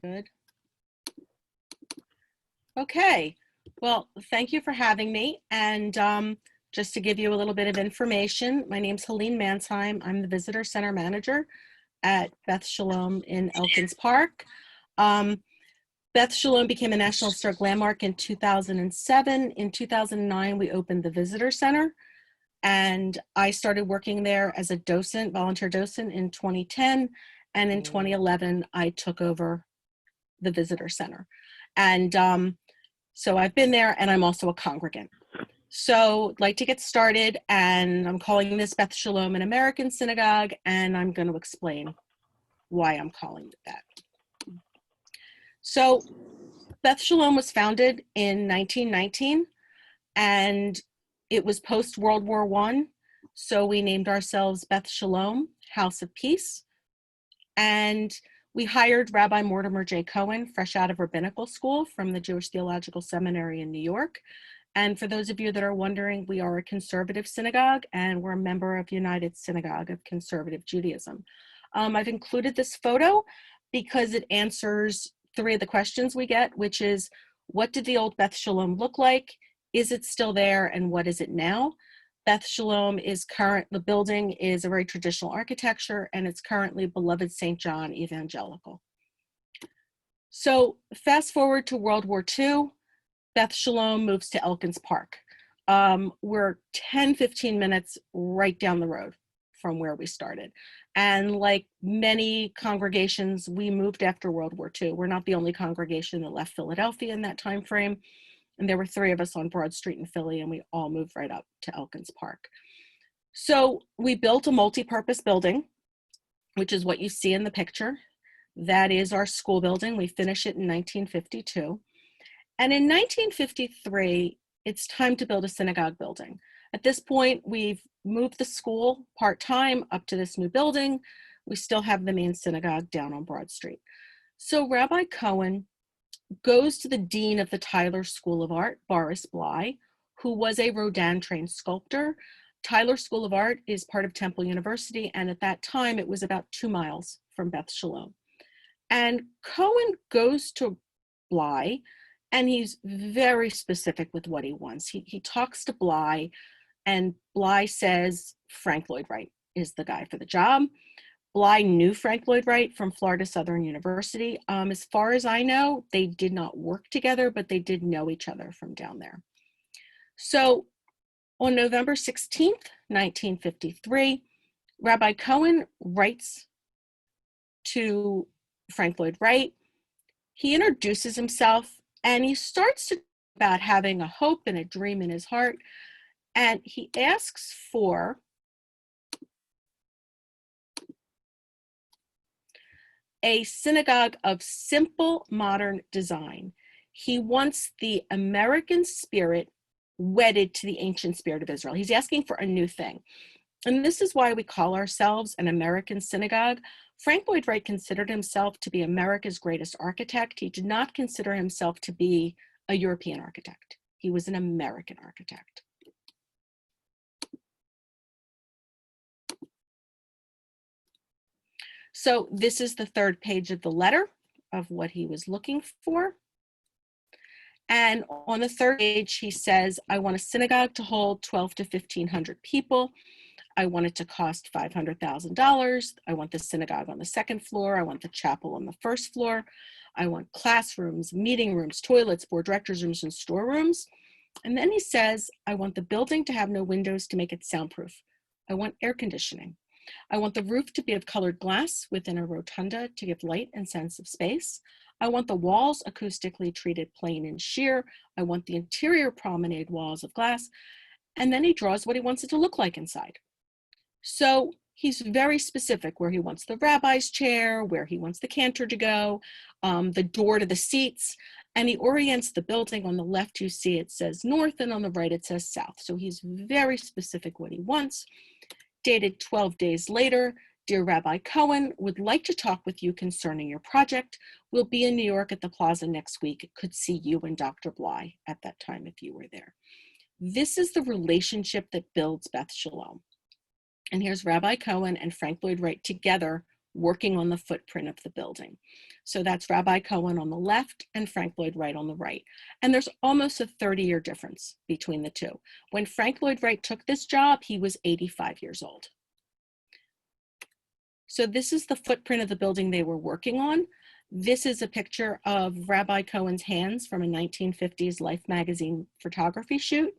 Good. Okay, well, thank you for having me. And just to give you a little bit of information, my name's Helene Mansheim. I'm the Visitor Center Manager at Beth Shalom in Elkins Park. Beth Shalom became a National Historic Landmark in 2007. In 2009, we opened the Visitor Center. And I started working there as a docent, volunteer docent in 2010. And in 2011, I took over the Visitor Center. And so I've been there, and I'm also a congregant. So I'd like to get started, and I'm calling this Beth Shalom, an American synagogue, and I'm going to explain why I'm calling it that. So Beth Shalom was founded in 1919, and it was post-World War I, so we named ourselves Beth Shalom, House of Peace. And we hired Rabbi Mortimer J. Cohen, fresh out of rabbinical school from the Jewish Theological Seminary in New York. And for those of you that are wondering, we are a conservative synagogue, and we're a member of United Synagogue of Conservative Judaism. I've included this photo because it answers three of the questions we get, which is, what did the old Beth Shalom look like? Is it still there, and what is it now? Beth Shalom is the building is a very traditional architecture, and it's currently beloved St. John Evangelical. So fast forward to World War II, Beth Shalom moves to Elkins Park. We're 10-15 minutes right down the road from where we started. And like many congregations, we moved after World War II. We're not the only congregation that left Philadelphia in that time frame. And there were three of us on Broad Street in Philly, and we all moved right up to Elkins Park. So we built a multi-purpose building, which is what you see in the picture. That is our school building. We finished it in 1952. And in 1953, it's time to build a synagogue building. At this point, we've moved the school part-time up to this new building. We still have the main synagogue down on Broad Street. So Rabbi Cohen goes to the dean of the Tyler School of Art, Boris Bly, who was a Rodin-trained sculptor. Tyler School of Art is part of Temple University, and at that time, it was about 2 miles from Beth Shalom. And Cohen goes to Bly, and he's very specific with what he wants. He talks to Bly, and Bly says Frank Lloyd Wright is the guy for the job. Bly knew Frank Lloyd Wright from Florida Southern University. As far as I know, they did not work together, but they did know each other from down there. So on November 16th, 1953, Rabbi Cohen writes to Frank Lloyd Wright. He introduces himself, and he starts to talk about having a hope and a dream in his heart. And he asks for a synagogue of simple modern design. He wants the American spirit wedded to the ancient spirit of Israel. He's asking for a new thing. And this is why we call ourselves an American synagogue. Frank Lloyd Wright considered himself to be America's greatest architect. He did not consider himself to be a European architect. He was an American architect. So this is the third page of the letter of what he was looking for. And on the third page, he says, I want a synagogue to hold 1,200 to 1,500 people. I want it to cost $500,000. I want the synagogue on the second floor. I want the chapel on the first floor. I want classrooms, meeting rooms, toilets, board directors' rooms, and storerooms. And then he says, I want the building to have no windows to make it soundproof. I want air conditioning. I want the roof to be of colored glass within a rotunda to give light and sense of space. I want the walls acoustically treated plain and sheer. I want the interior promenade walls of glass. And then he draws what he wants it to look like inside. So he's very specific where he wants the rabbi's chair, where he wants the cantor to go, the door to the seats, and he orients the building. On the left, you see it says north, and on the right, it says south. So he's very specific what he wants. Dated 12 days later, dear Rabbi Cohen, would like to talk with you concerning your project. We'll be in New York at the Plaza next week. Could see you and Dr. Bly at that time if you were there. This is the relationship that builds Beth Shalom. And here's Rabbi Cohen and Frank Lloyd Wright together working on the footprint of the building. So that's Rabbi Cohen on the left and Frank Lloyd Wright on the right. And there's almost a 30-year difference between the two. When Frank Lloyd Wright took this job, he was 85 years old. So this is the footprint of the building they were working on. This is a picture of Rabbi Cohen's hands from a 1950s Life magazine photography shoot.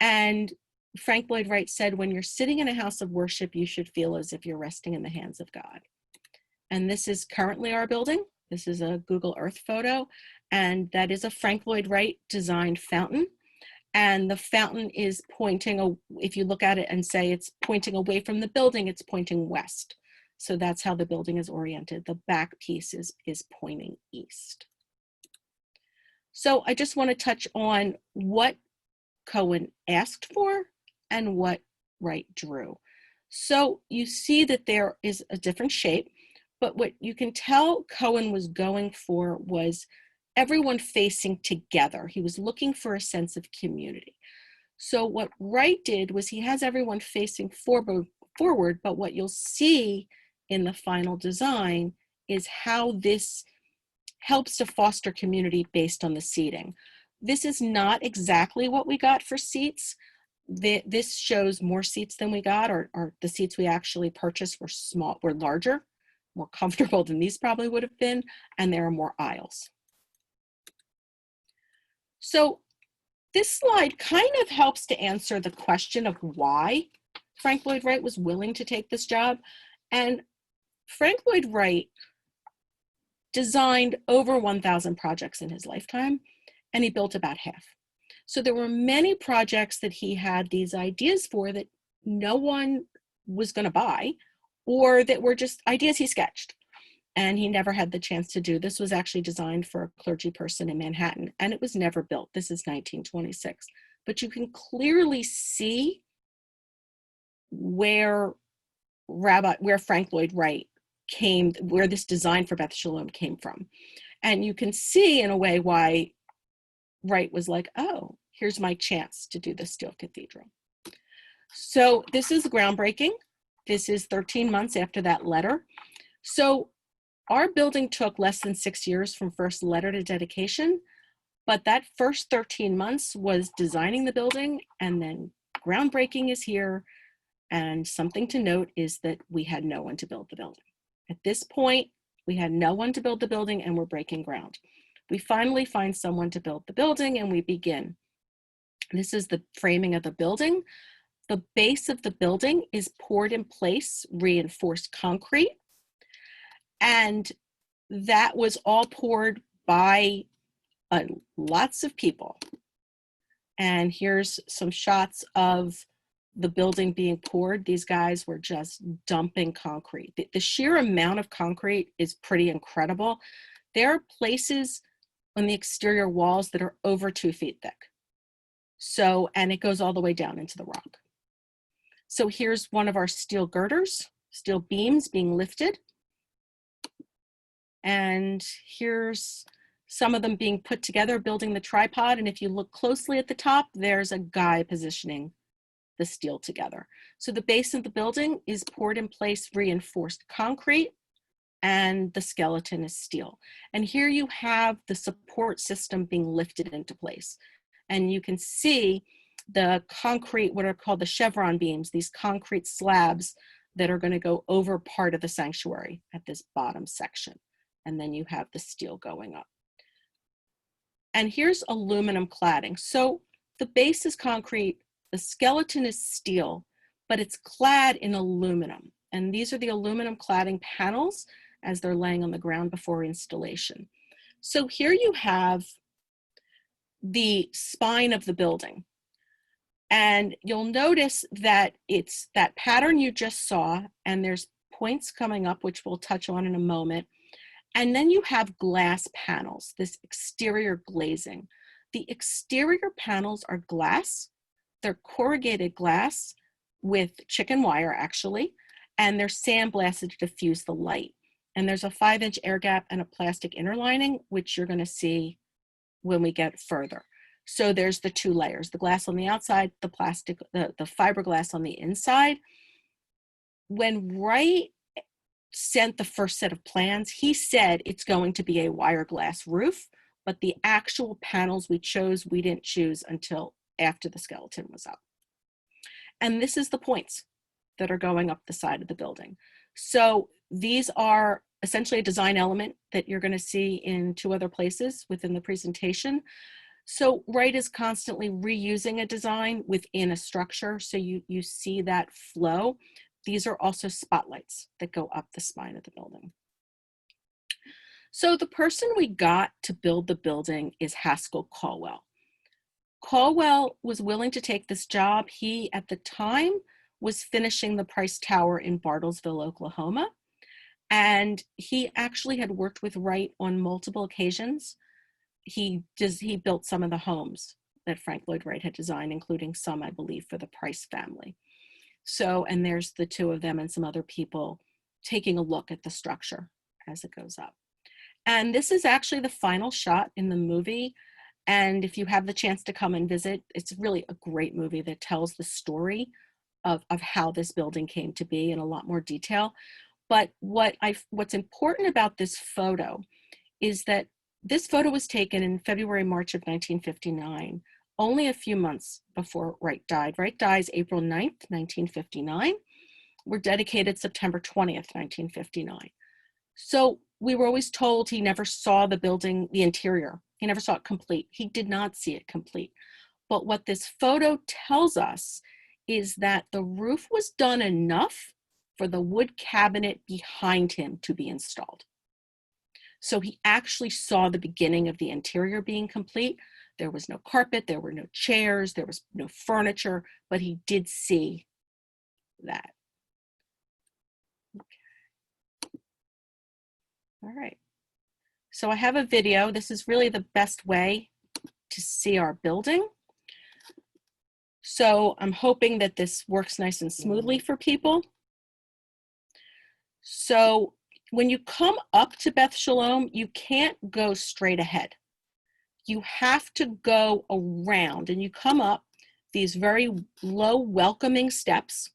And Frank Lloyd Wright said, when you're sitting in a house of worship, you should feel as if you're resting in the hands of God. And this is currently our building. This is a Google Earth photo, and that is a Frank Lloyd Wright designed fountain. And the fountain is pointing, if you look at it and say it's pointing away from the building, it's pointing west. So that's how the building is oriented. The back piece is pointing east. So I just want to touch on what Cohen asked for and what Wright drew. So you see that there is a different shape, but what you can tell Cohen was going for was everyone facing together. He was looking for a sense of community. So what Wright did was he has everyone facing forward, but what you'll see in the final design is how this helps to foster community based on the seating. This is not exactly what we got for seats. This shows more seats than we got, or the seats we actually purchased were larger, more comfortable than these probably would have been, and there are more aisles. So this slide kind of helps to answer the question of why Frank Lloyd Wright was willing to take this job. And Frank Lloyd Wright designed over 1,000 projects in his lifetime, and he built about half. So there were many projects that he had these ideas for that no one was going to buy, or that were just ideas he sketched, and he never had the chance to do. This was actually designed for a clergy person in Manhattan, and it was never built. This is 1926. But you can clearly see where Frank Lloyd Wright where this design for Beth Shalom came from. And you can see in a way why Wright was like, oh, here's my chance to do the steel cathedral. So this is groundbreaking. This is 13 months after that letter. So our building took less than 6 years from first letter to dedication, but that first 13 months was designing the building, and then groundbreaking is here. And something to note is that we had no one to build the building. At this point, we had no one to build the building, and we're breaking ground. We finally find someone to build the building, and we begin. This is the framing of the building. The base of the building is poured in place, reinforced concrete. And that was all poured by lots of people. And here's some shots of the building being poured. These guys were just dumping concrete. The sheer amount of concrete is pretty incredible. There are places on the exterior walls that are over 2 feet thick. So, and it goes all the way down into the rock. So here's one of our steel girders, steel beams being lifted. And here's some of them being put together, building the tripod. And if you look closely at the top, there's a guy positioning the steel together. So the base of the building is poured in place, reinforced concrete, and the skeleton is steel. And here you have the support system being lifted into place. And you can see the concrete, what are called the chevron beams, these concrete slabs that are going to go over part of the sanctuary at this bottom section. And then you have the steel going up. And here's aluminum cladding. So the base is concrete, the skeleton is steel, but it's clad in aluminum. And these are the aluminum cladding panels as they're laying on the ground before installation. So here you have the spine of the building. And you'll notice that it's that pattern you just saw, and there's points coming up, which we'll touch on in a moment. And then you have glass panels, this exterior glazing. The exterior panels are glass. They're corrugated glass with chicken wire, actually, and they're sandblasted to diffuse the light. And there's a 5-inch air gap and a plastic inner lining, which you're going to see when we get further. So there's the 2 layers, the glass on the outside, the plastic, the fiberglass on the inside. When Wright sent the first set of plans, he said it's going to be a wire glass roof, but the actual panels we didn't choose until after the skeleton was up. And this is the points that are going up the side of the building. So these are essentially a design element that you're going to see in 2 other places within the presentation. So Wright is constantly reusing a design within a structure, so you see that flow. These are also spotlights that go up the spine of the building. So the person we got to build the building is Haskell Caldwell. Caldwell was willing to take this job. He, at the time, was finishing the Price Tower in Bartlesville, Oklahoma. And he actually had worked with Wright on multiple occasions. He built some of the homes that Frank Lloyd Wright had designed, including some, I believe, for the Price family. So, and there's the 2 of them and some other people taking a look at the structure as it goes up. And this is actually the final shot in the movie. And if you have the chance to come and visit, it's really a great movie that tells the story of how this building came to be in a lot more detail. But what's important about this photo is that this photo was taken in February, March of 1959, only a few months before Wright died. Wright dies April 9th, 1959. We're dedicated September 20th, 1959. So we were always told he never saw the building, the interior. He never saw it complete. He did not see it complete. But what this photo tells us is that the roof was done enough for the wood cabinet behind him to be installed. So he actually saw the beginning of the interior being complete. There was no carpet, there were no chairs, there was no furniture, but he did see that. Okay. All right. So I have a video. This is really the best way to see our building. So I'm hoping that this works nice and smoothly for people. So when you come up to Beth Shalom, you can't go straight ahead. You have to go around, and you come up these very low welcoming steps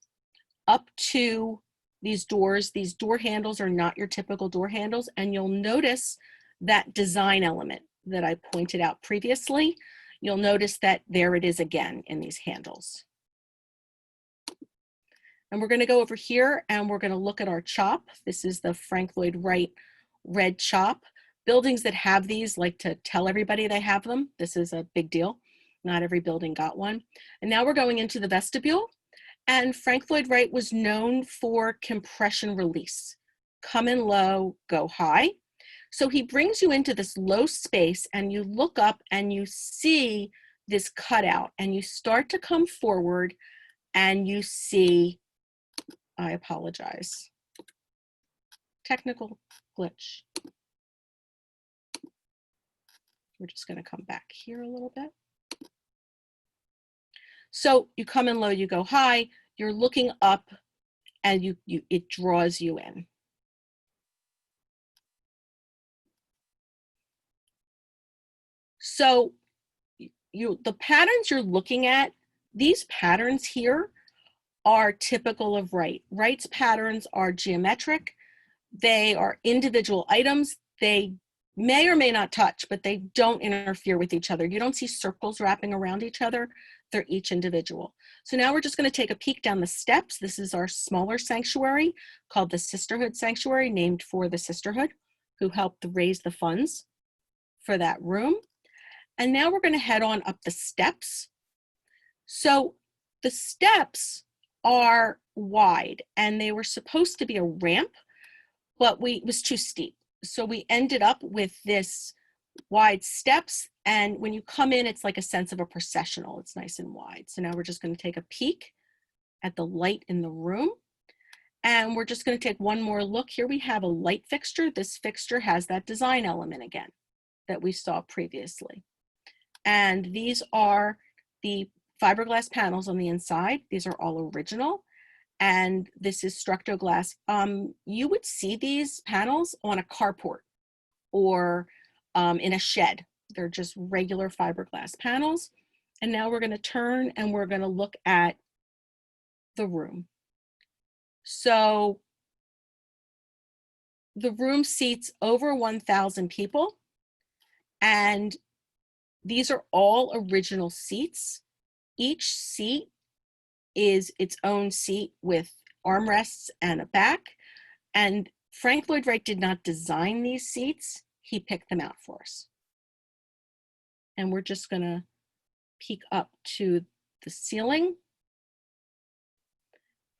up to these doors. These door handles are not your typical door handles, and you'll notice that design element that I pointed out previously. You'll notice that there it is again in these handles. And we're going to go over here and we're going to look at our chop. This is the Frank Lloyd Wright red chop. Buildings that have these like to tell everybody they have them. This is a big deal. Not every building got one. And now we're going into the vestibule. And Frank Lloyd Wright was known for compression release. Come in low, go high. So he brings you into this low space and you look up and you see this cutout and you start to come forward and you see, I apologize, technical glitch. We're just going to come back here a little bit. So you come in low, you go high, you're looking up and it draws you in. So the patterns you're looking at, these patterns here are typical of Wright. Wright's patterns are geometric. They are individual items. They may or may not touch, but they don't interfere with each other. You don't see circles wrapping around each other. They're each individual. So now we're just going to take a peek down the steps. This is our smaller sanctuary called the Sisterhood Sanctuary, named for the Sisterhood who helped raise the funds for that room. And now we're going to head on up the steps. So the steps are wide and they were supposed to be a ramp, but it was too steep. So we ended up with this wide steps. And when you come in, it's like a sense of a processional. It's nice and wide. So now we're just going to take a peek at the light in the room. And we're just going to take one more look. Here we have a light fixture. This fixture has that design element again that we saw previously. And these are the fiberglass panels on the inside. These are all original. And this is Structoglass. You would see these panels on a carport or in a shed. They're just regular fiberglass panels. And now we're going to turn and we're going to look at the room. So the room seats over 1,000 people, and these are all original seats. Each seat is its own seat with armrests and a back. And Frank Lloyd Wright did not design these seats. He picked them out for us. And we're just going to peek up to the ceiling.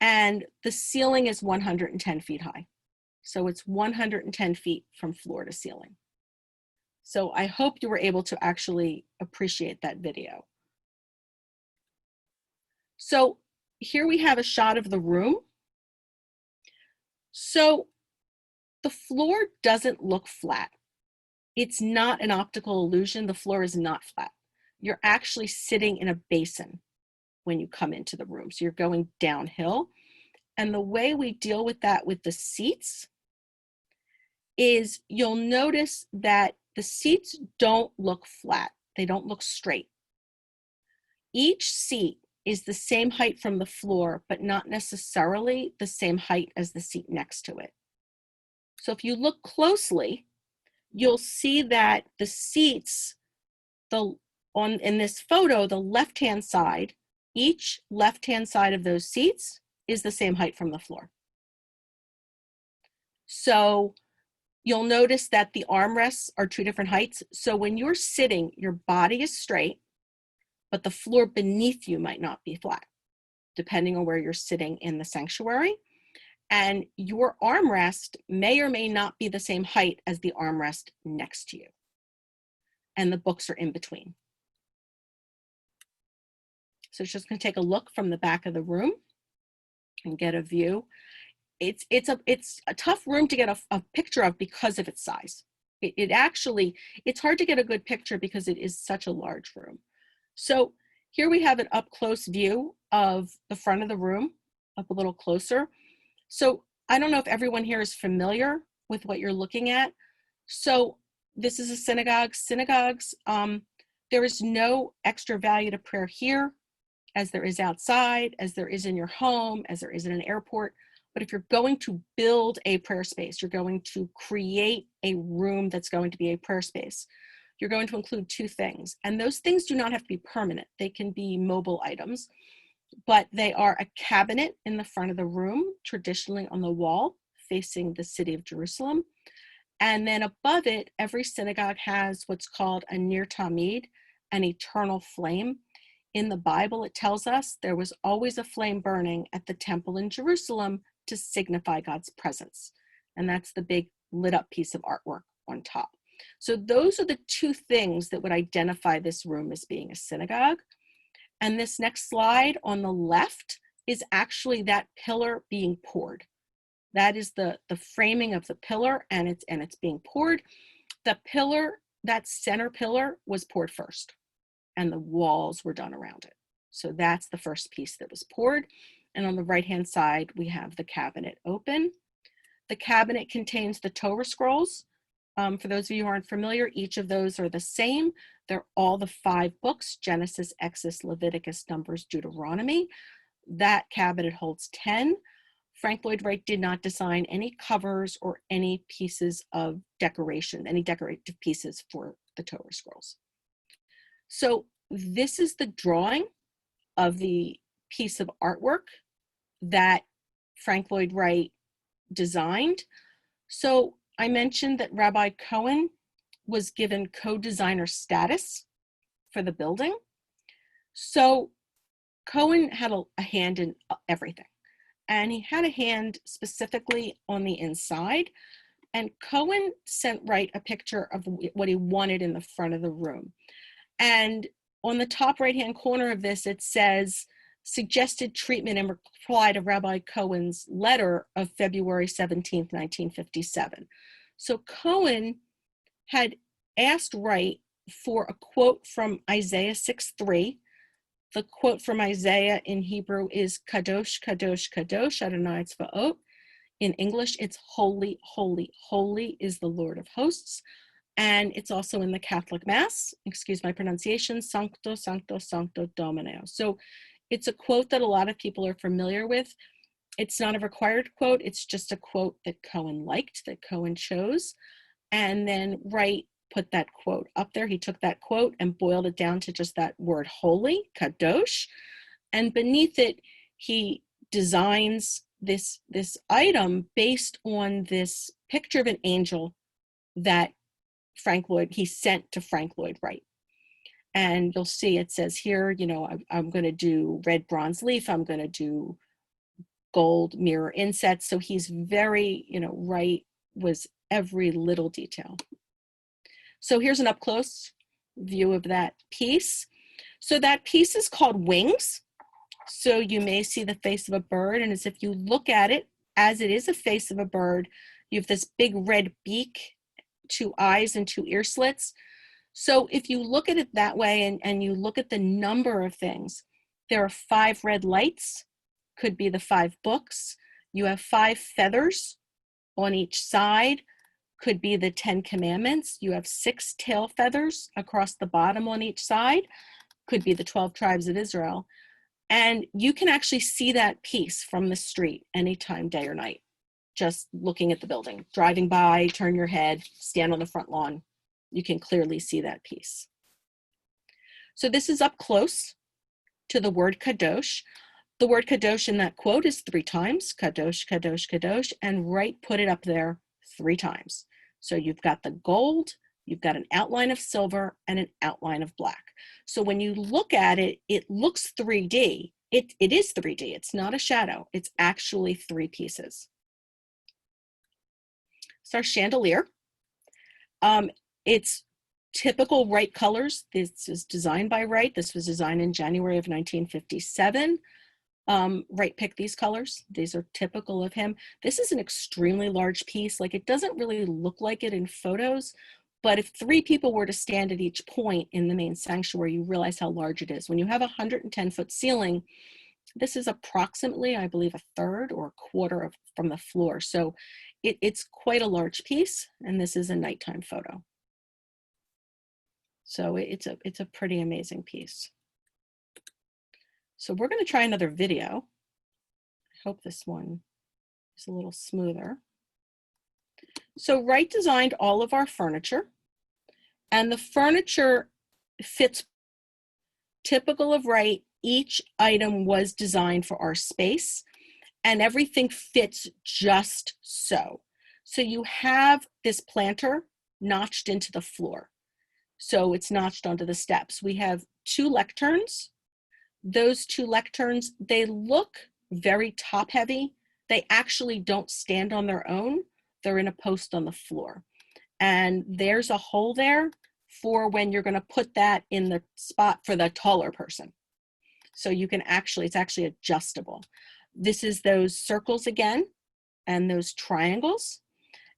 And the ceiling is 110 feet high. So it's 110 feet from floor to ceiling. So I hope you were able to actually appreciate that video. So here we have a shot of the room. So the floor doesn't look flat. It's not an optical illusion. The floor is not flat. You're actually sitting in a basin when you come into the room. So you're going downhill. And the way we deal with that with the seats is you'll notice that the seats don't look flat. They don't look straight. Each seat is the same height from the floor, but not necessarily the same height as the seat next to it. So if you look closely, you'll see that the seats, in this photo, the left-hand side, each left-hand side of those seats is the same height from the floor. So you'll notice that the armrests are two different heights. So when you're sitting, your body is straight, but the floor beneath you might not be flat, depending on where you're sitting in the sanctuary. And your armrest may or may not be the same height as the armrest next to you. And the books are in between. So it's just going to take a look from the back of the room and get a view. It's a tough room to get a picture of because of its size. It's hard to get a good picture because it is such a large room. So here we have an up close view of the front of the room, up a little closer. So I don't know if everyone here is familiar with what you're looking at. So this is a synagogue. Synagogues, there is no extra value to prayer here as there is outside, as there is in your home, as there is in an airport. But if you're going to build a prayer space, you're going to create a room that's going to be a prayer space, you're going to include two things. And those things do not have to be permanent. They can be mobile items, but they are a cabinet in the front of the room, traditionally on the wall facing the city of Jerusalem. And then above it, every synagogue has what's called a ner tamid, an eternal flame. In the Bible, it tells us there was always a flame burning at the temple in Jerusalem to signify God's presence. And that's the big lit up piece of artwork on top. So those are the two things that would identify this room as being a synagogue. And this next slide on the left is actually that pillar being poured. That is the framing of the pillar, and it's being poured. The pillar, that center pillar, was poured first, and the walls were done around it. So that's the first piece that was poured. And on the right-hand side, we have the cabinet open. The cabinet contains the Torah Scrolls. For those of you who aren't familiar, each of those are the same. They're all the 5 books: Genesis, Exodus, Leviticus, Numbers, Deuteronomy. That cabinet holds 10. Frank Lloyd Wright did not design any covers or any pieces of decoration, any decorative pieces for the Torah Scrolls. So this is the drawing of the piece of artwork that Frank Lloyd Wright designed. So I mentioned that Rabbi Cohen was given co-designer status for the building. So Cohen had a hand in everything. And he had a hand specifically on the inside. And Cohen sent Wright a picture of what he wanted in the front of the room. And on the top right-hand corner of this, it says, suggested treatment in reply to Rabbi Cohen's letter of February 17th, 1957. So Cohen had asked Wright for a quote from Isaiah 6:3. The quote from Isaiah in Hebrew is Kadosh, Kadosh, Kadosh, Adonai Tzvaot. In English, it's holy, holy, holy is the Lord of hosts. And it's also in the Catholic Mass, excuse my pronunciation, Sancto, Sancto, Sancto Domino. So it's a quote that a lot of people are familiar with. It's not a required quote. It's just a quote that Cohen liked, that Cohen chose. And then Wright put that quote up there. He took that quote and boiled it down to just that word holy, kadosh. And beneath it, he designs this item based on this picture of an angel that he sent to Frank Lloyd Wright. And you'll see it says here, you know, I'm going to do red bronze leaf. I'm going to do gold mirror insets. So he's very, you know, Wright was every little detail. So here's an up close view of that piece. So that piece is called Wings. So you may see the face of a bird, and as if you look at it as it is a face of a bird, you have this big red beak, 2 eyes and 2 ear slits. So if you look at it that way and you look at the number of things, there are 5 red lights, could be the 5 books. You have 5 feathers on each side, could be the 10 commandments. You have 6 tail feathers across the bottom on each side, could be the 12 tribes of Israel. And you can actually see that piece from the street anytime, day or night, just looking at the building. Driving by, turn your head, stand on the front lawn. You can clearly see that piece. So this is up close to the word kadosh. The word kadosh in that quote is 3 times, kadosh, kadosh, kadosh, and Wright put it up there 3 times. So you've got the gold, you've got an outline of silver, and an outline of black. So when you look at it, it looks 3D. It is 3D. It's not a shadow. It's actually 3 pieces. It's our chandelier. It's typical Wright colors. This is designed by Wright. This was designed in January of 1957. Wright picked these colors. These are typical of him. This is an extremely large piece. Like, it doesn't really look like it in photos, but if 3 people were to stand at each point in the main sanctuary, you realize how large it is. When you have a 110-foot ceiling, this is approximately, I believe, 1/3 or 1/4 from the floor. So it's quite a large piece, and this is a nighttime photo. So it's a pretty amazing piece. So we're going to try another video. I hope this one is a little smoother. So Wright designed all of our furniture, and the furniture fits typical of Wright. Each item was designed for our space, and everything fits just so. So you have this planter notched into the floor. So it's notched onto the steps. We have 2 lecterns. Those 2 lecterns, they look very top heavy. They actually don't stand on their own. They're in a post on the floor. And there's a hole there for when you're going to put that in the spot for the taller person. So you can actually, it's actually adjustable. This is those circles again, and those triangles.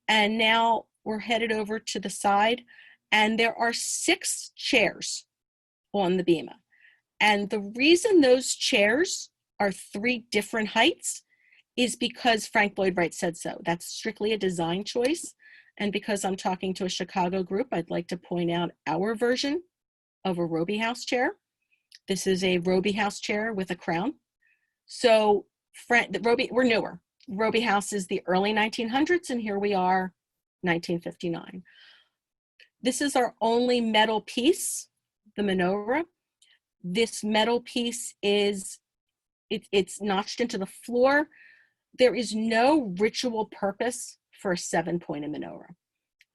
And now we're headed over to the side, and there are 6 chairs on the bima. And the reason those chairs are 3 different heights is because Frank Lloyd Wright said so. That's strictly a design choice. And because I'm talking to a Chicago group, I'd like to point out our version of a Roby house chair. This is a Roby house chair with a crown. So Roby, we're newer. Roby house is the early 1900s, and here we are, 1959. This is our only metal piece, the menorah. This metal piece is, it's notched into the floor. There is no ritual purpose for a 7-pointed menorah.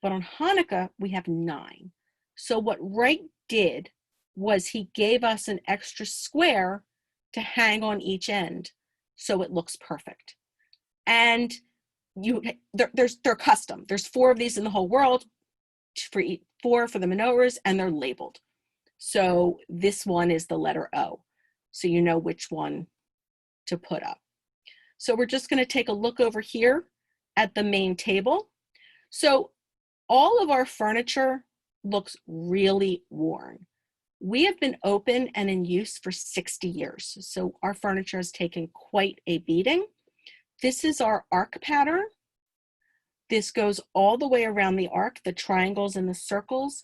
But on Hanukkah, we have 9. So what Wright did was he gave us an extra square to hang on each end so it looks perfect. And they're custom. There's 4 of these in the whole world, 4 for the menorahs, and they're labeled. So this one is the letter O, so you know which one to put up. So we're just going to take a look over here at the main table. So all of our furniture looks really worn. We have been open and in use for 60 years. So our furniture has taken quite a beating. This is our arc pattern. This goes all the way around the arc, the triangles and the circles.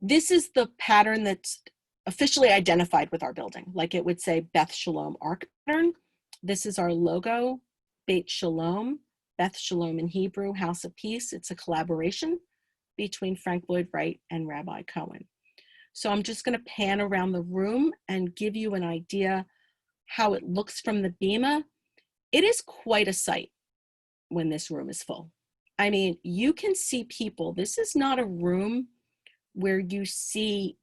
This is the pattern that's officially identified with our building. Like it would say Beth Shalom arc pattern. This is our logo Beit Shalom, Beth Shalom in Hebrew, House of Peace. It's a collaboration between Frank Lloyd Wright and Rabbi Cohen. So I'm just going to pan around the room and give you an idea how it looks from the bima. It is quite a sight when this room is full. I mean, you can see people. This is not a room where you see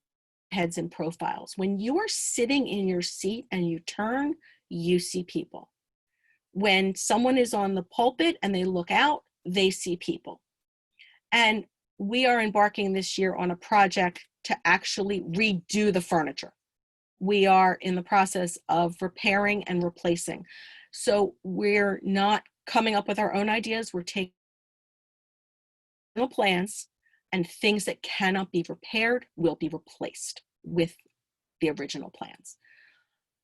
heads and profiles. When you are sitting in your seat and you turn, you see people. When someone is on the pulpit and they look out, they see people. And we are embarking this year on a project to actually redo the furniture. We are in the process of repairing and replacing. So we're not coming up with our own ideas. We're taking plans, and things that cannot be repaired will be replaced with the original plans.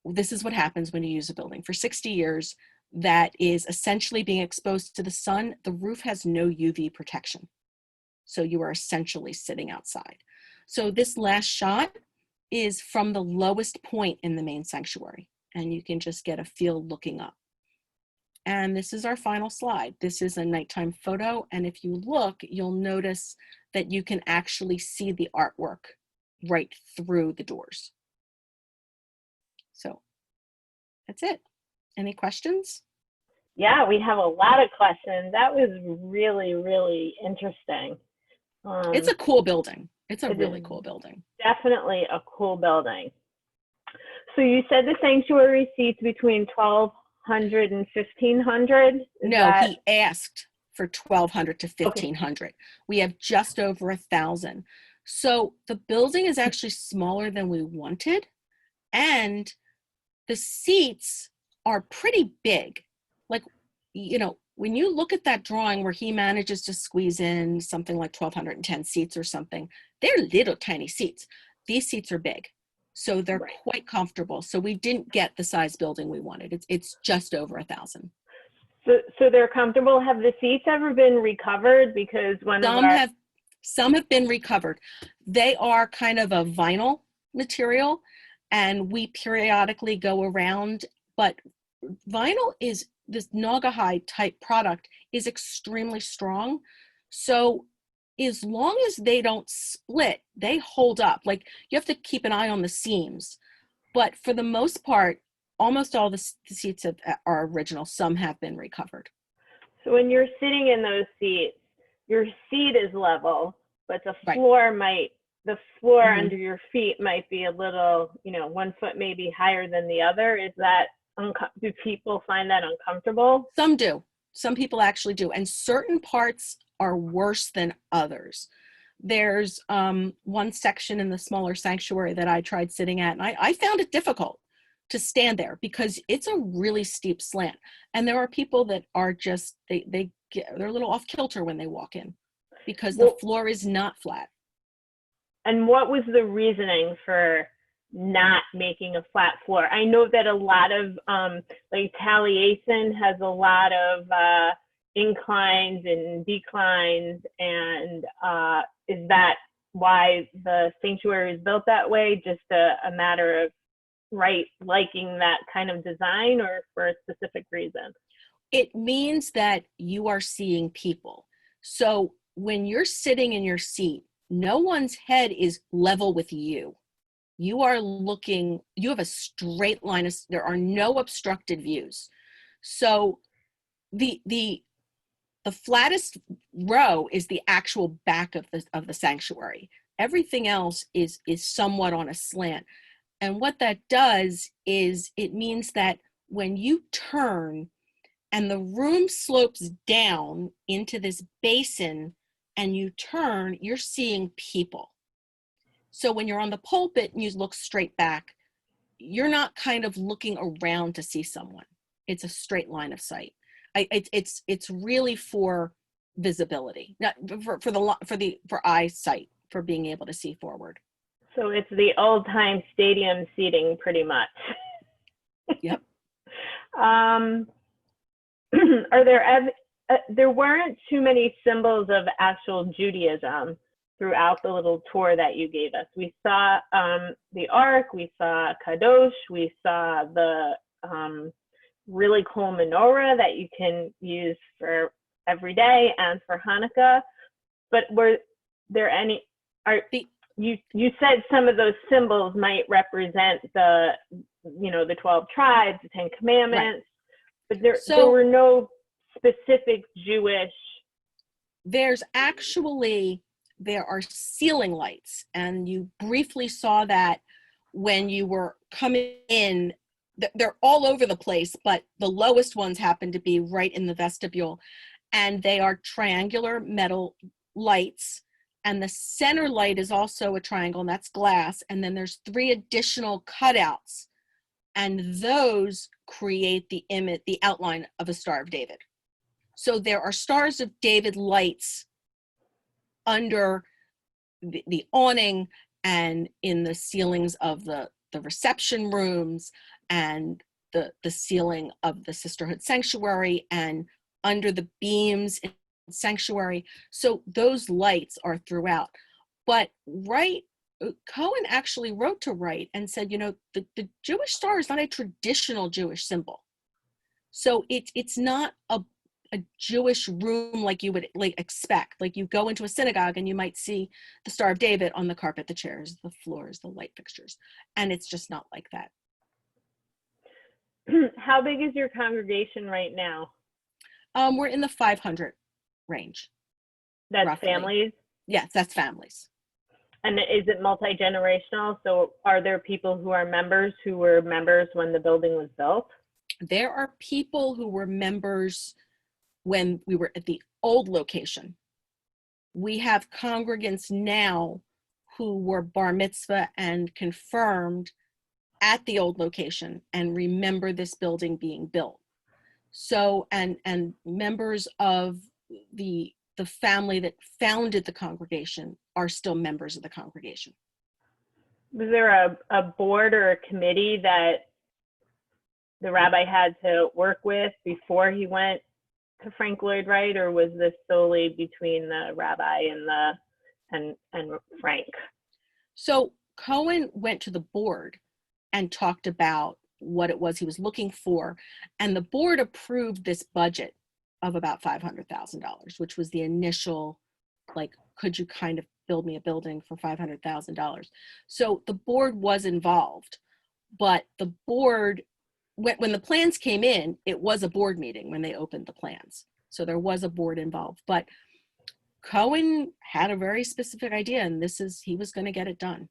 This is what happens when you use a building for 60 years that is essentially being exposed to the sun. The roof has no UV protection. So you are essentially sitting outside. So this last shot is from the lowest point in the main sanctuary, and you can just get a feel looking up. And this is our final slide. This is a nighttime photo, and if you look, you'll notice that you can actually see the artwork right through the doors. So that's it. Any questions? Yeah, we have a lot of questions. That was really, really interesting. It's a cool building. It's a really cool building. Definitely a cool building. So you said the sanctuary seats between 1,200 and 1,500? No, he asked for 1,200 to 1,500. Okay. We have just over 1,000. So the building is actually smaller than we wanted, and the seats are pretty big. Like, you know, when you look at that drawing where he manages to squeeze in something like 1,210 seats or something, they're little tiny seats. These seats are big, so they're quite comfortable. So we didn't get the size building we wanted. It's just over 1,000. So they're comfortable. Have the seats ever been recovered? Because some have been recovered. They are kind of a vinyl material, and we periodically go around, but vinyl is, this Naugahyde type product is extremely strong. So as long as they don't split, they hold up. Like, you have to keep an eye on the seams. But for the most part, almost all the seats are original. Some have been recovered. So when you're sitting in those seats, your seat is level, but the floor the floor under your feet might be a little, 1 foot maybe higher than the other. Is that, do people find that uncomfortable? Some do. Some people actually do. And certain parts are worse than others. There's one section in the smaller sanctuary that I tried sitting at, and I found it difficult to stand there because it's a really steep slant. And there are people that are just, they're a little off kilter when they walk in because the floor is not flat. And what was the reasoning for not making a flat floor? I know that a lot of, like Taliesin has a lot of inclines and declines, and is that why the sanctuary is built that way? Just a matter of liking that kind of design, or for a specific reason? It means that you are seeing people. So when you're sitting in your seat, no one's head is level with you. You are looking, you have a straight line, there are no obstructed views. So the flattest row is the actual back of the sanctuary. Everything else is somewhat on a slant. And what that does is it means that when you turn and the room slopes down into this basin and you turn, you're seeing people. So when you're on the pulpit and you look straight back, you're not kind of looking around to see someone. It's a straight line of sight. It's really for visibility, not for eyesight, for being able to see forward. So it's the old time stadium seating, pretty much. Yep. Are there weren't too many symbols of actual Judaism throughout the little tour that you gave us. We saw the Ark, we saw Kadosh, we saw the really cool menorah that you can use for every day and for Hanukkah. But were there any, you said some of those symbols might represent the 12 tribes, the 10 commandments, right. But there were no specific Jewish. There are ceiling lights, and you briefly saw that when you were coming in. They're all over the place, but the lowest ones happen to be right in the vestibule, and they are triangular metal lights, and the center light is also a triangle, and that's glass, and then there's 3 additional cutouts, and those create the image, the outline of a Star of David. So there are Stars of David lights under the awning and in the ceilings of the reception rooms and the ceiling of the Sisterhood Sanctuary and under the beams in the sanctuary. So those lights are throughout. But Wright, Cohen actually wrote to Wright and said, the Jewish star is not a traditional Jewish symbol. So it's not a Jewish room like you would expect. Like you go into a synagogue and you might see the Star of David on the carpet, the chairs, the floors, the light fixtures. And it's just not like that. How big is your congregation right now? We're in the 500 range. That's roughly. Families? Yes, that's families. And is it multi-generational? So are there people who are members who were members when the building was built? There are people who were members when we were at the old location. We have congregants now who were bar mitzvah and confirmed at the old location and remember this building being built. So, and members of the family that founded the congregation are still members of the congregation. Was there a board or a committee that the rabbi had to work with before he went to Frank Lloyd Wright, or was this solely between the rabbi and Frank? So Cohen went to the board and talked about what it was he was looking for, and the board approved this budget of about $500,000, which was the initial, like, could you kind of build me a building for $500,000? So the board was involved, but the board, when the plans came in, it was a board meeting when they opened the plans. So there was a board involved, but Cohen had a very specific idea, and he was going to get it done.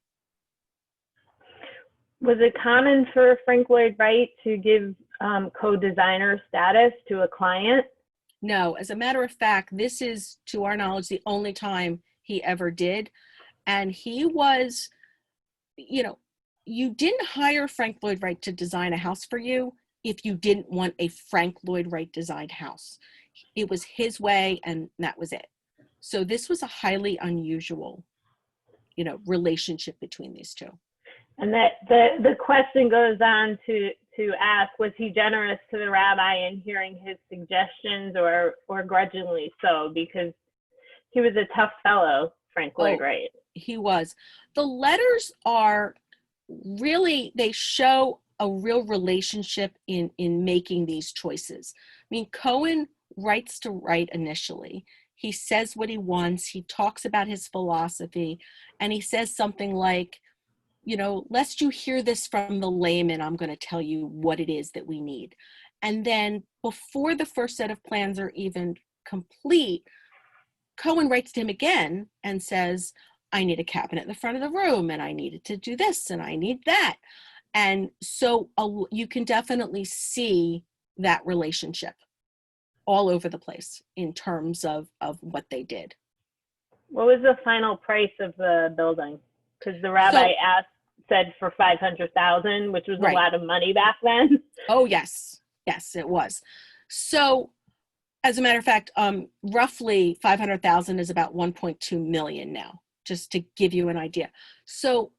Was it common for Frank Lloyd Wright to give co-designer status to a client? No, as a matter of fact, this is, to our knowledge, the only time he ever did. And he was, you didn't hire Frank Lloyd Wright to design a house for you if you didn't want a Frank Lloyd Wright designed house. It was his way, and that was it. So this was a highly unusual, relationship between these two. And that the question goes on to ask, was he generous to the rabbi in hearing his suggestions, or grudgingly so? Because he was a tough fellow, Frank Lloyd Wright. He was. The letters are really, they show a real relationship in making these choices. I mean, Cohen writes to Wright initially. He says what he wants. He talks about his philosophy, and he says something like, lest you hear this from the layman, I'm going to tell you what it is that we need. And then before the first set of plans are even complete, Cohen writes to him again and says, I need a cabinet in the front of the room, and I needed to do this, and I need that. And so you can definitely see that relationship all over the place in terms of what they did. What was the final price of the building? Because the rabbi said for $500,000, which was a lot of money back then. Oh, yes. Yes, it was. So as a matter of fact, roughly 500,000 is about 1.2 million now, just to give you an idea. So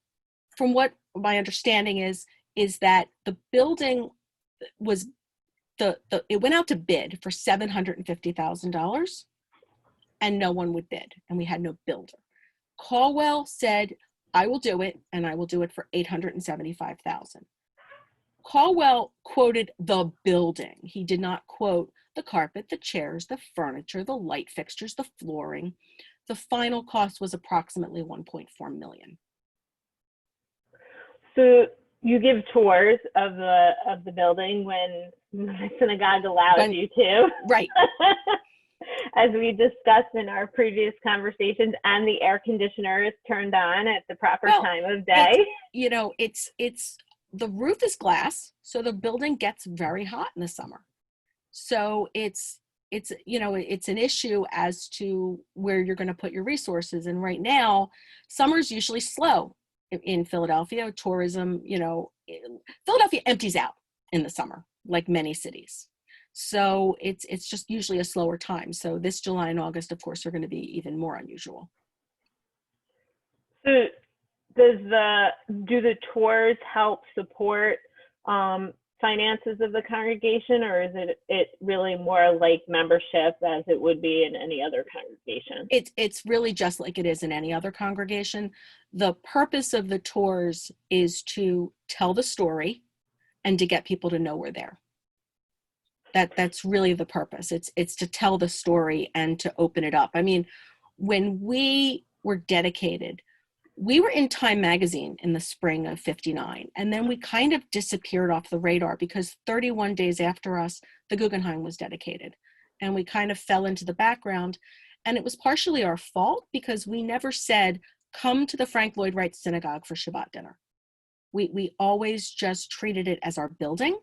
from what my understanding is that the building was, it went out to bid for $750,000 and no one would bid, and we had no builder. Caldwell said, I will do it, and I will do it for $875,000. Caldwell quoted the building. He did not quote the carpet, the chairs, the furniture, the light fixtures, the flooring. The final cost was approximately $1.4 million. So you give tours of the building when the synagogue allows you to. Right. As we discussed in our previous conversations, and the air conditioner is turned on at the proper time of day. It's the roof is glass, so the building gets very hot in the summer. So it's an issue as to where you're going to put your resources. And right now, summer's usually slow in Philadelphia. Tourism, Philadelphia empties out in the summer, like many cities. So it's just usually a slower time. So this July and August, of course, are going to be even more unusual. So do the tours help support finances of the congregation, or is it really more like membership as it would be in any other congregation? It's really just like it is in any other congregation. The purpose of the tours is to tell the story and to get people to know we're there. That's really the purpose. It's to tell the story and to open it up. I mean, when we were dedicated, we were in Time magazine in the spring of '59, and then we kind of disappeared off the radar because 31 days after us, the Guggenheim was dedicated, and we kind of fell into the background. And it was partially our fault because we never said, come to the Frank Lloyd Wright Synagogue for Shabbat dinner. We always just treated it as our building,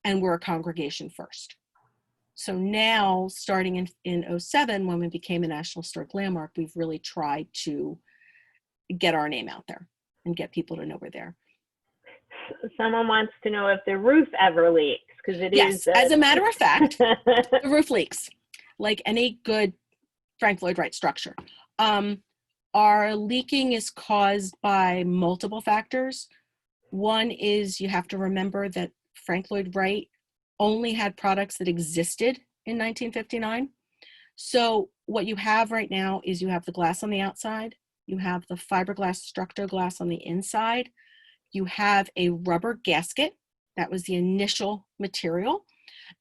and we're a congregation first. So now, starting in '07, when we became a National Historic Landmark, we've really tried to get our name out there and get people to know we're there. Someone wants to know if the roof ever leaks, because it is. Yes, as a matter of fact, the roof leaks, like any good Frank Lloyd Wright structure. Our leaking is caused by multiple factors. One is you have to remember that Frank Lloyd Wright only had products that existed in 1959. So what you have right now is you have the glass on the outside, you have the fiberglass structo glass on the inside, you have a rubber gasket, that was the initial material,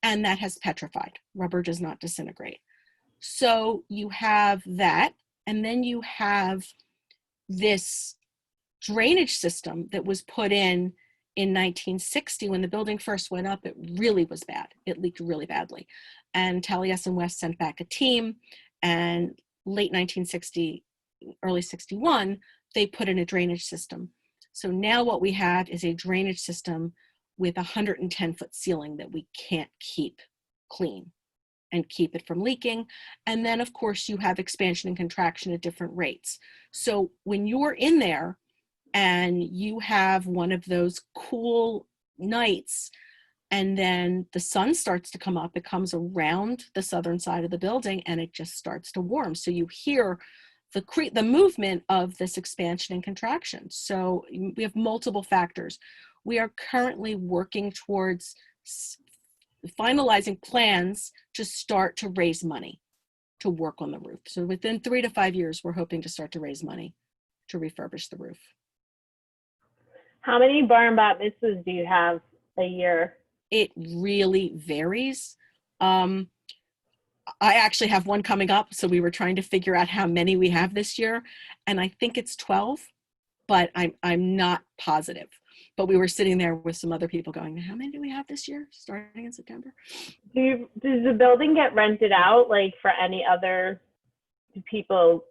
and that has petrified. Rubber does not disintegrate. So you have that, and then you have this drainage system that was put in 1960. When the building first went up, it really was bad. It leaked really badly. And Taliesin West sent back a team, and late 1960, early 61, they put in a drainage system. So now what we have is a drainage system with a 110-foot ceiling that we can't keep clean and keep it from leaking. And then, of course, you have expansion and contraction at different rates. So when you're in there and you have one of those cool nights, and then the sun starts to come up, it comes around the southern side of the building and it just starts to warm. So you hear the movement of this expansion and contraction. So we have multiple factors. We are currently working towards finalizing plans to start to raise money to work on the roof. So within 3 to 5 years, we're hoping to start to raise money to refurbish the roof. How many bar and bat mitzvahs do you have a year? It really varies. I actually have one coming up, so we were trying to figure out how many we have this year, and I think it's 12, but I'm not positive. But we were sitting there with some other people going, how many do we have this year, starting in September? Does the building get rented out, like for any other, do people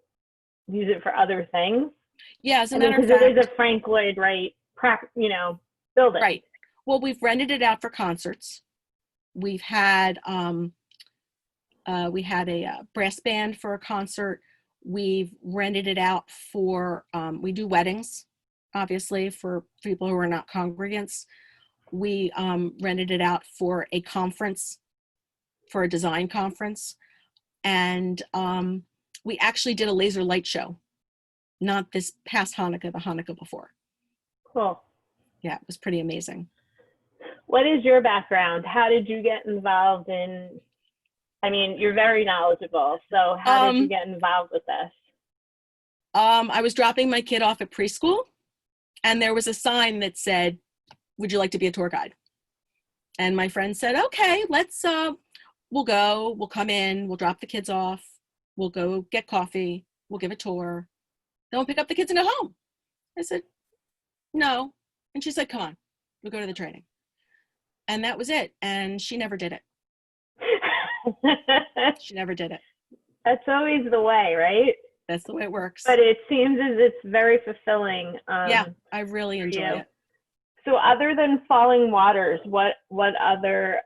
use it for other things? Yeah, as a matter of fact. Because it is a Frank Lloyd Wright, building. Right. Well, we've rented it out for concerts. We've had, we had a brass band for a concert. We've rented it out for, we do weddings, obviously, for people who are not congregants. We rented it out for a conference, for a design conference. And we actually did a laser light show, not this past Hanukkah, the Hanukkah before. Cool. Yeah, it was pretty amazing. What is your background? How did you get involved in, you're very knowledgeable, so how did you get involved with this? I was dropping my kid off at preschool, and there was a sign that said, would you like to be a tour guide? And my friend said, okay, let's, we'll go, we'll come in, we'll drop the kids off, we'll go get coffee, we'll give a tour, then we'll pick up the kids and go home. I said, no. And she said, come on, we'll go to the training. And that was it. And she never did it. She never did it. That's always the way, right? That's the way it works. But it seems as it's very fulfilling. Yeah, I really enjoy it. So other than Falling Waters, what other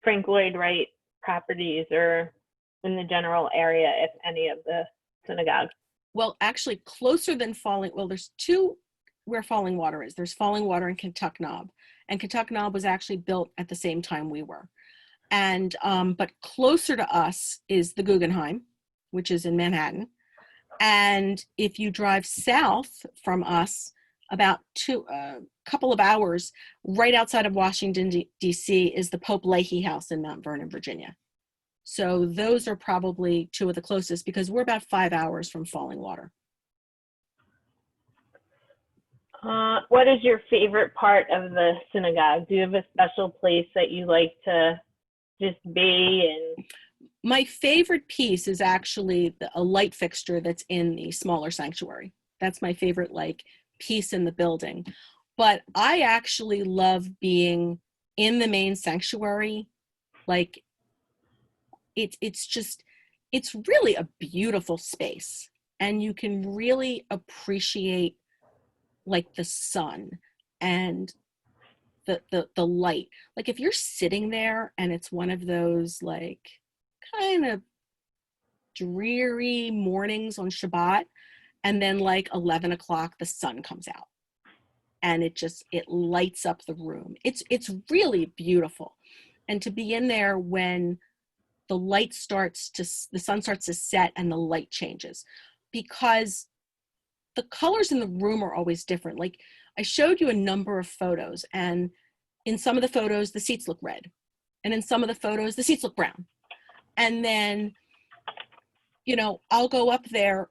Frank Lloyd Wright properties are in the general area, if any, of the synagogue? Well, actually closer than there's two where Falling Water is. There's Falling Water and Kentuck Knob. And Kentuck Knob was actually built at the same time we were. And, but closer to us is the Guggenheim, which is in Manhattan. And if you drive south from us, about a couple of hours, right outside of Washington, D.C. is the Pope Leahy House in Mount Vernon, Virginia. So those are probably two of the closest because we're about 5 hours from Falling Water. What is your favorite part of the synagogue? Do you have a special place that you like to just be? And my favorite piece is actually a light fixture that's in the smaller sanctuary. That's my favorite piece in the building. But I actually love being in the main sanctuary. It's really a beautiful space, and you can really appreciate the sun and the light. If you're sitting there and it's one of those kind of dreary mornings on Shabbat, and then 11 o'clock the sun comes out and it lights up the room. It's really beautiful. And to be in there when the sun starts to set and the light changes, because the colors in the room are always different. I showed you a number of photos, and in some of the photos the seats look red, and in some of the photos the seats look brown. And then, I'll go up there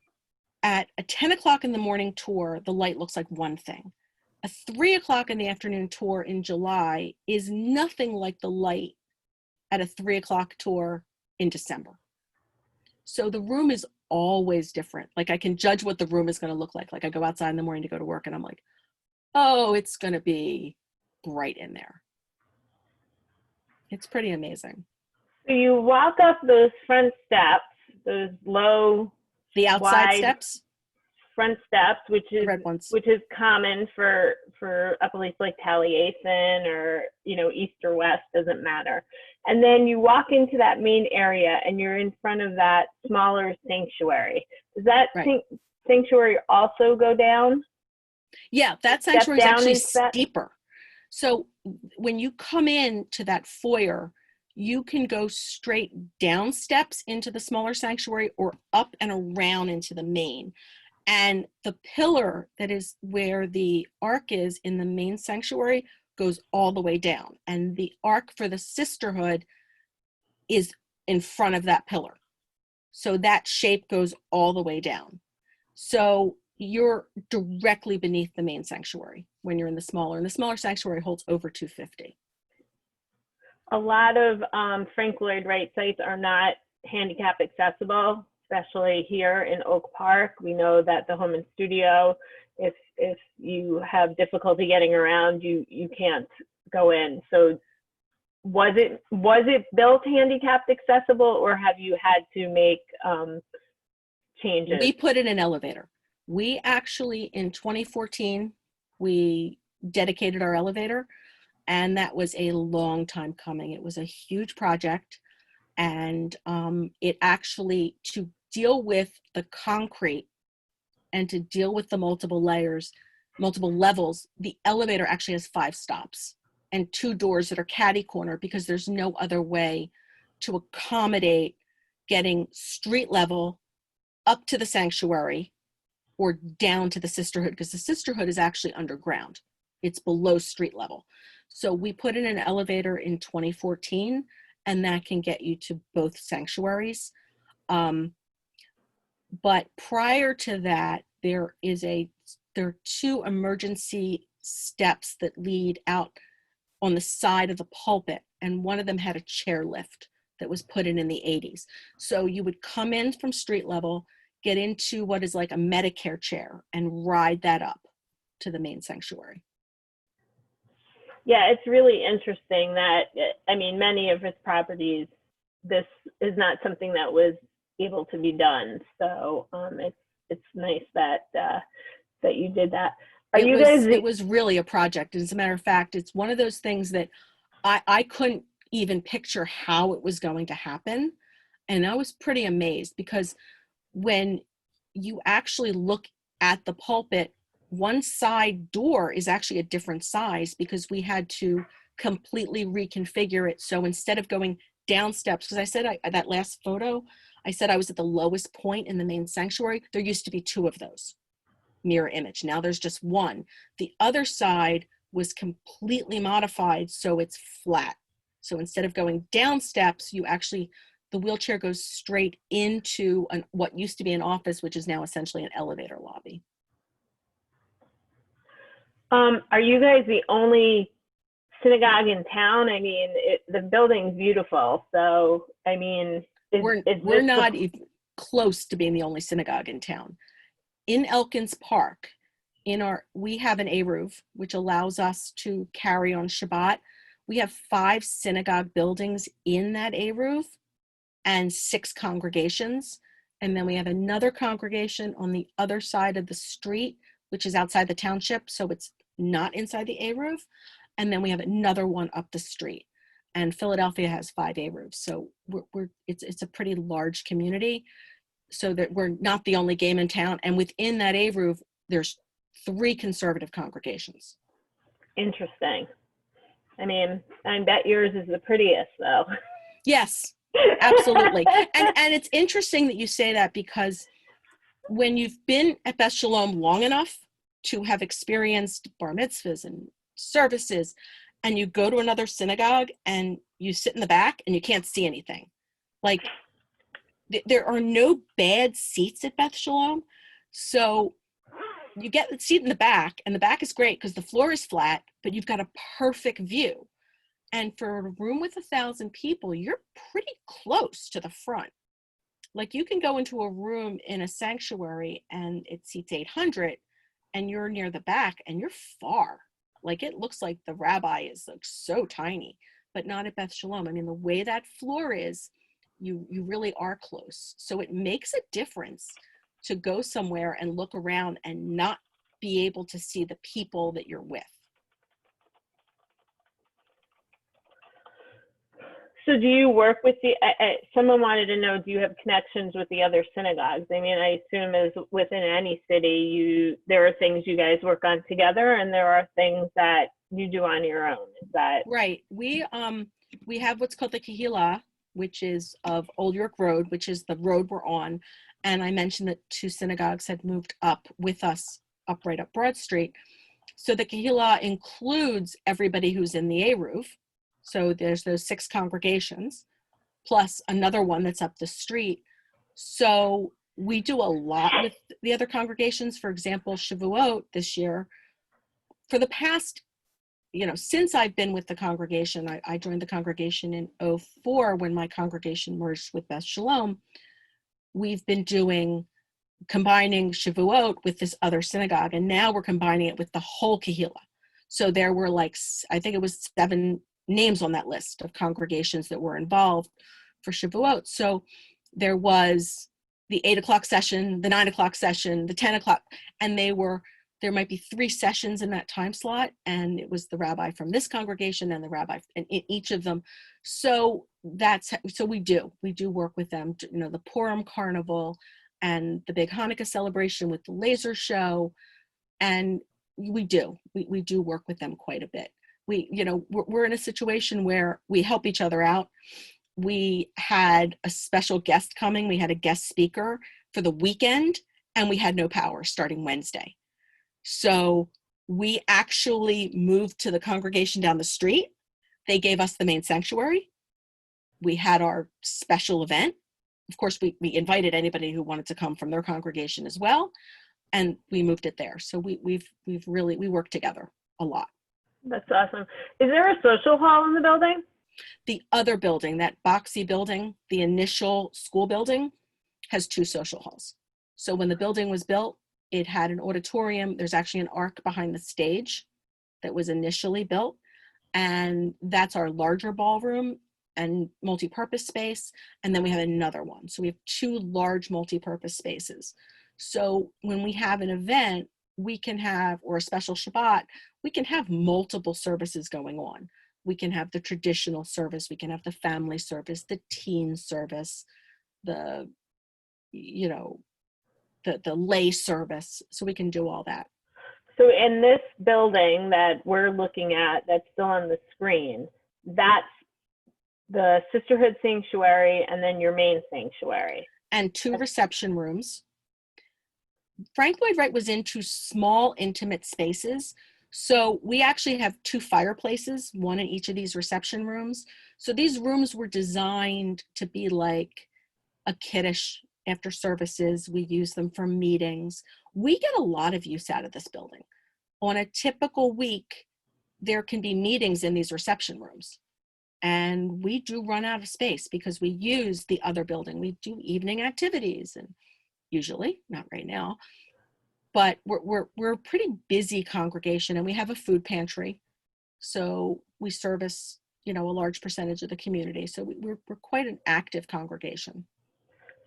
at a 10 o'clock in the morning tour, the light looks like one thing. A 3 o'clock in the afternoon tour in July is nothing like the light at a 3 o'clock tour in December. So the room is always different. I can judge what the room is going to look like. I go outside in the morning to go to work and I'm like, oh, it's going to be bright in there. It's pretty amazing. So you walk up those front steps, those low, the outside steps, front steps, which is common for a place like Taliesin or east or west, doesn't matter. And then you walk into that main area and you're in front of that smaller sanctuary. Does that sanctuary also go down? Yeah, that sanctuary is actually steeper. So when you come in to that foyer, you can go straight down steps into the smaller sanctuary or up and around into the main. And the pillar that is where the ark is in the main sanctuary goes all the way down. And the ark for the sisterhood is in front of that pillar. So that shape goes all the way down. So you're directly beneath the main sanctuary when you're in the smaller. And the smaller sanctuary holds over 250. A lot of Frank Lloyd Wright sites are not handicap accessible, especially here in Oak Park. We know that the home and studio, if you have difficulty getting around, you can't go in. So was it built handicapped accessible, or have you had to make changes? We put in an elevator. We actually, in 2014, we dedicated our elevator. And that was a long time coming. It was a huge project. And it actually, to deal with the concrete and to deal with the multiple layers, multiple levels, the elevator actually has 5 stops and 2 doors that are catty corner because there's no other way to accommodate getting street level up to the sanctuary or down to the sisterhood, because the sisterhood is actually underground. It's below street level. So we put in an elevator in 2014, and that can get you to both sanctuaries. But prior to that, there are 2 emergency steps that lead out on the side of the pulpit, and one of them had a chair lift that was put in the 80s. So you would come in from street level, get into what is like a Medicare chair, and ride that up to the main sanctuary. Yeah, it's really interesting that, I mean, many of its properties, this is not something that was able to be done. So it's nice that that you did that. It was really a project. As a matter of fact, it's one of those things that I couldn't even picture how it was going to happen. And I was pretty amazed, because when you actually look at the pulpit, one side door is actually a different size, because we had to completely reconfigure it. So instead of going down steps, because I said that last photo, I said I was at the lowest point in the main sanctuary. There used to be 2 of those mirror image. Now there's just 1. The other side was completely modified, so it's flat. So instead of going down steps, the wheelchair goes straight into what used to be an office, which is now essentially an elevator lobby. Are you guys the only synagogue in town? I mean, the building's beautiful. So, I mean, we're not even close to being the only synagogue in town. In Elkins Park, we have an Eruv, which allows us to carry on Shabbat. We have 5 synagogue buildings in that Eruv and 6 congregations. And then we have another congregation on the other side of the street, which is outside the township, so it's not inside the Eruv. And then we have another one up the street. And Philadelphia has 5 Eruvs, so it's a pretty large community, so that we're not the only game in town. And within that Eruv, there's 3 conservative congregations. Interesting. I mean, I bet yours is the prettiest, though. Yes, absolutely. And it's interesting that you say that, because when you've been at Beth Shalom long enough to have experienced bar mitzvahs and services, and you go to another synagogue and you sit in the back and you can't see anything. Like, there are no bad seats at Beth Shalom. So you get the seat in the back, and the back is great because the floor is flat, but you've got a perfect view. And for a room with 1,000 people, you're pretty close to the front. Like, you can go into a room in a sanctuary and it seats 800, and you're near the back and you're far. Like, it looks like the rabbi is like so tiny, but not at Beth Shalom. I mean, the way that floor is, you really are close. So it makes a difference to go somewhere and look around and not be able to see the people that you're with. So do you work with someone wanted to know, do you have connections with the other synagogues? I mean, I assume as within any city, there are things you guys work on together, and there are things that you do on your own. Is that right? We have what's called the Kehillah, which is of Old York Road, which is the road we're on. And I mentioned that 2 synagogues had moved up with us, right up Broad Street. So the Kehillah includes everybody who's in the Eruv. So there's those 6 congregations, plus another one that's up the street. So we do a lot with the other congregations. For example, Shavuot this year, for the past, since I've been with the congregation, I joined the congregation in 2004 when my congregation merged with Beth Shalom. We've been combining Shavuot with this other synagogue, and now we're combining it with the whole Kehillah. So there were I think it was 7 names on that list of congregations that were involved for Shavuot. So there was the 8 o'clock session, the 9 o'clock session, the 10 o'clock, and there might be 3 sessions in that time slot, and it was the rabbi from this congregation and the rabbi in each of them. So we do work with them, the Purim Carnival and the big Hanukkah celebration with the laser show, and we do work with them quite a bit. We're in a situation where we help each other out. We had a special guest coming. We had a guest speaker for the weekend, and we had no power starting Wednesday. So we actually moved to the congregation down the street. They gave us the main sanctuary. We had our special event. Of course, we invited anybody who wanted to come from their congregation as well, and we moved it there. So we work together. a lot. That's awesome. Is there a social hall in the building? The other building, that boxy building, the initial school building, has 2 social halls. So when the building was built, it had an auditorium. There's actually an arc behind the stage that was initially built, and that's our larger ballroom and multi-purpose space. And then we have another one. So we have 2 large multi-purpose spaces. So when we have an event, we can have, or a special Shabbat, we can have multiple services going on. We can have the traditional service, we can have the family service, the teen service, the, you know, the lay service. So we can do all that. So in this building that we're looking at, that's still on the screen, that's the Sisterhood Sanctuary and then your main sanctuary. And 2 reception rooms. Frank Lloyd Wright was into small, intimate spaces. So we actually have 2 fireplaces, one in each of these reception rooms. So these rooms were designed to be like a kiddush after services. We use them for meetings. We get a lot of use out of this building. On a typical week, there can be meetings in these reception rooms. And we do run out of space because we use the other building. We do evening activities, and usually, not right now, but we're a pretty busy congregation, and we have a food pantry. So we service, you know, a large percentage of the community. So we're quite an active congregation.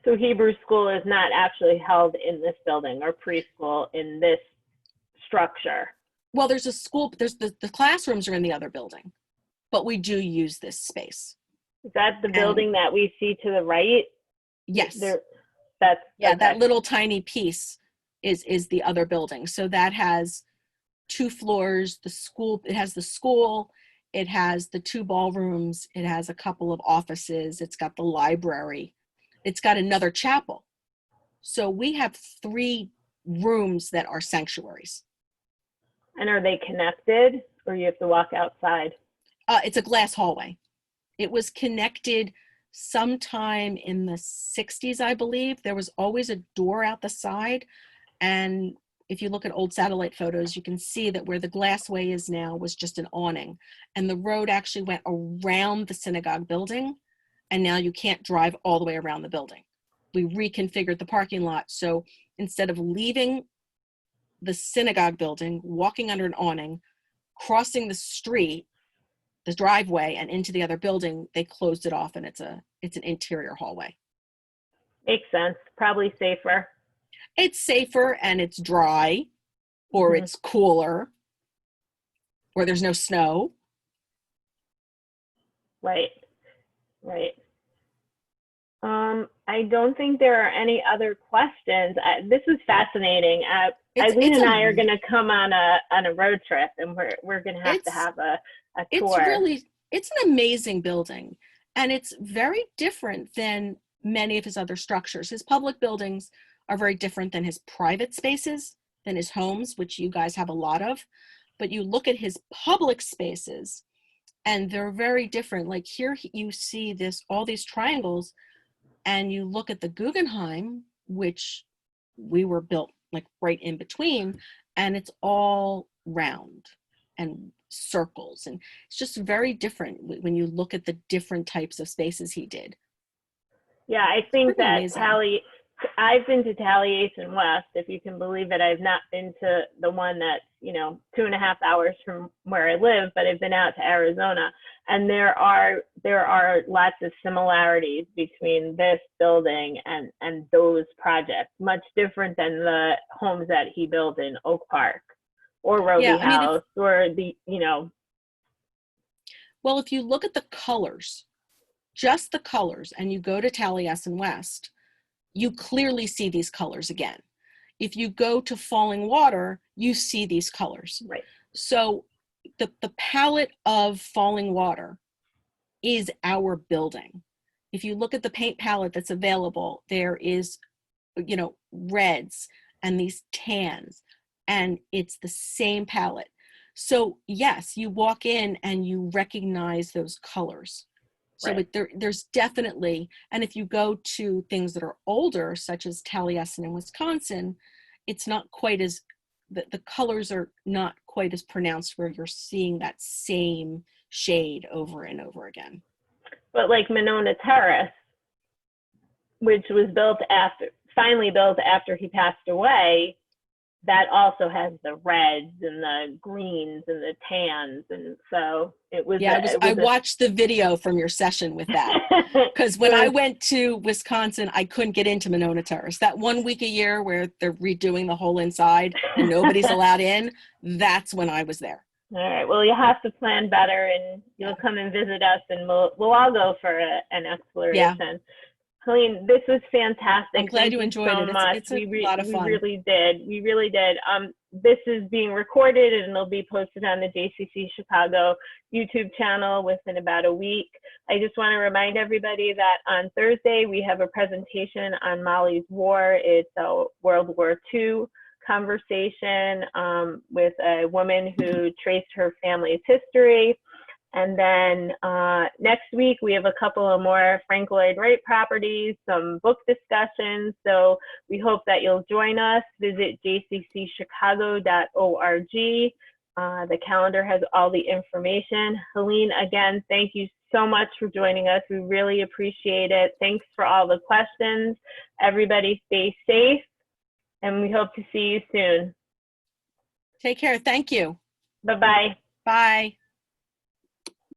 So Hebrew school is not actually held in this building, or preschool in this structure? Well, there's a school, there's the classrooms are in the other building, but we do use this space. Is that the building that we see to the right? Yes. That's yeah, okay. That little tiny piece is the other building. So that has 2 floors, the school, it has the school, it has the 2 ballrooms, it has a couple of offices, it's got the library, it's got another chapel. So we have 3 rooms that are sanctuaries. And are they connected, or you have to walk outside? It's a glass hallway. It was connected sometime in the 60s, I believe. There was always a door out the side. And if you look at old satellite photos, you can see that where the glassway is now was just an awning. And the road actually went around the synagogue building. And now you can't drive all the way around the building. We reconfigured the parking lot. So instead of leaving the synagogue building, walking under an awning, crossing the street, the driveway, and into the other building, they closed it off, and it's an interior hallway. Makes sense. Probably safer. It's safer, and it's dry, or it's cooler, or there's no snow. Right. I don't think there are any other questions. This is fascinating. Eileen and I are going to come on a road trip, and we're going to have a tour. It's an amazing building, and it's very different than many of his other structures. His public buildings are very different than his private spaces, than his homes, which you guys have a lot of. But you look at his public spaces, and they're very different. Like here you see all these triangles, and you look at the Guggenheim, which we were built like right in between, and it's all round and circles, and it's just very different when you look at the different types of spaces he did. Yeah, I think that amazing. I've been to Taliesin West, if you can believe it. I've not been to the one that's, 2.5 hours from where I live, but I've been out to Arizona, and there are lots of similarities between this building and those projects, much different than the homes that he built in Oak Park or Roby House or Well, if you look at the colors, just the colors, and you go to Taliesin West, you clearly see these colors again. If you go to Falling Water, you see these colors. Right. So the palette of Falling Water is our building. If you look at the paint palette that's available, there is, reds and these tans, and it's the same palette. So yes, you walk in and you recognize those colors. So right. There's definitely, and if you go to things that are older, such as Taliesin in Wisconsin, it's not quite as the colors are not quite as pronounced where you're seeing that same shade over and over again. But like Monona Terrace, which was finally built after he passed away, that also has the reds and the greens and the tans, and so it was. Yeah, I watched the video from your session with that, because when I went to Wisconsin, I couldn't get into Monona Terrace. That 1 week a year where they're redoing the whole inside and nobody's allowed in, that's when I was there. All right. Well, you have to plan better, and you'll come and visit us, and we'll all go for an exploration. Yeah. Helene, this was fantastic. I'm glad you enjoyed it. It's a lot of fun. We really did. We really did. This is being recorded, and it'll be posted on the JCC Chicago YouTube channel within about a week. I just want to remind everybody that on Thursday, we have a presentation on Mali's War. It's a World War II conversation with a woman who traced her family's history. And then next week, we have a couple of more Frank Lloyd Wright properties, some book discussions. So we hope that you'll join us. Visit jccchicago.org. The calendar has all the information. Helene, again, thank you so much for joining us. We really appreciate it. Thanks for all the questions. Everybody stay safe, and we hope to see you soon. Take care. Thank you. Bye-bye. Bye.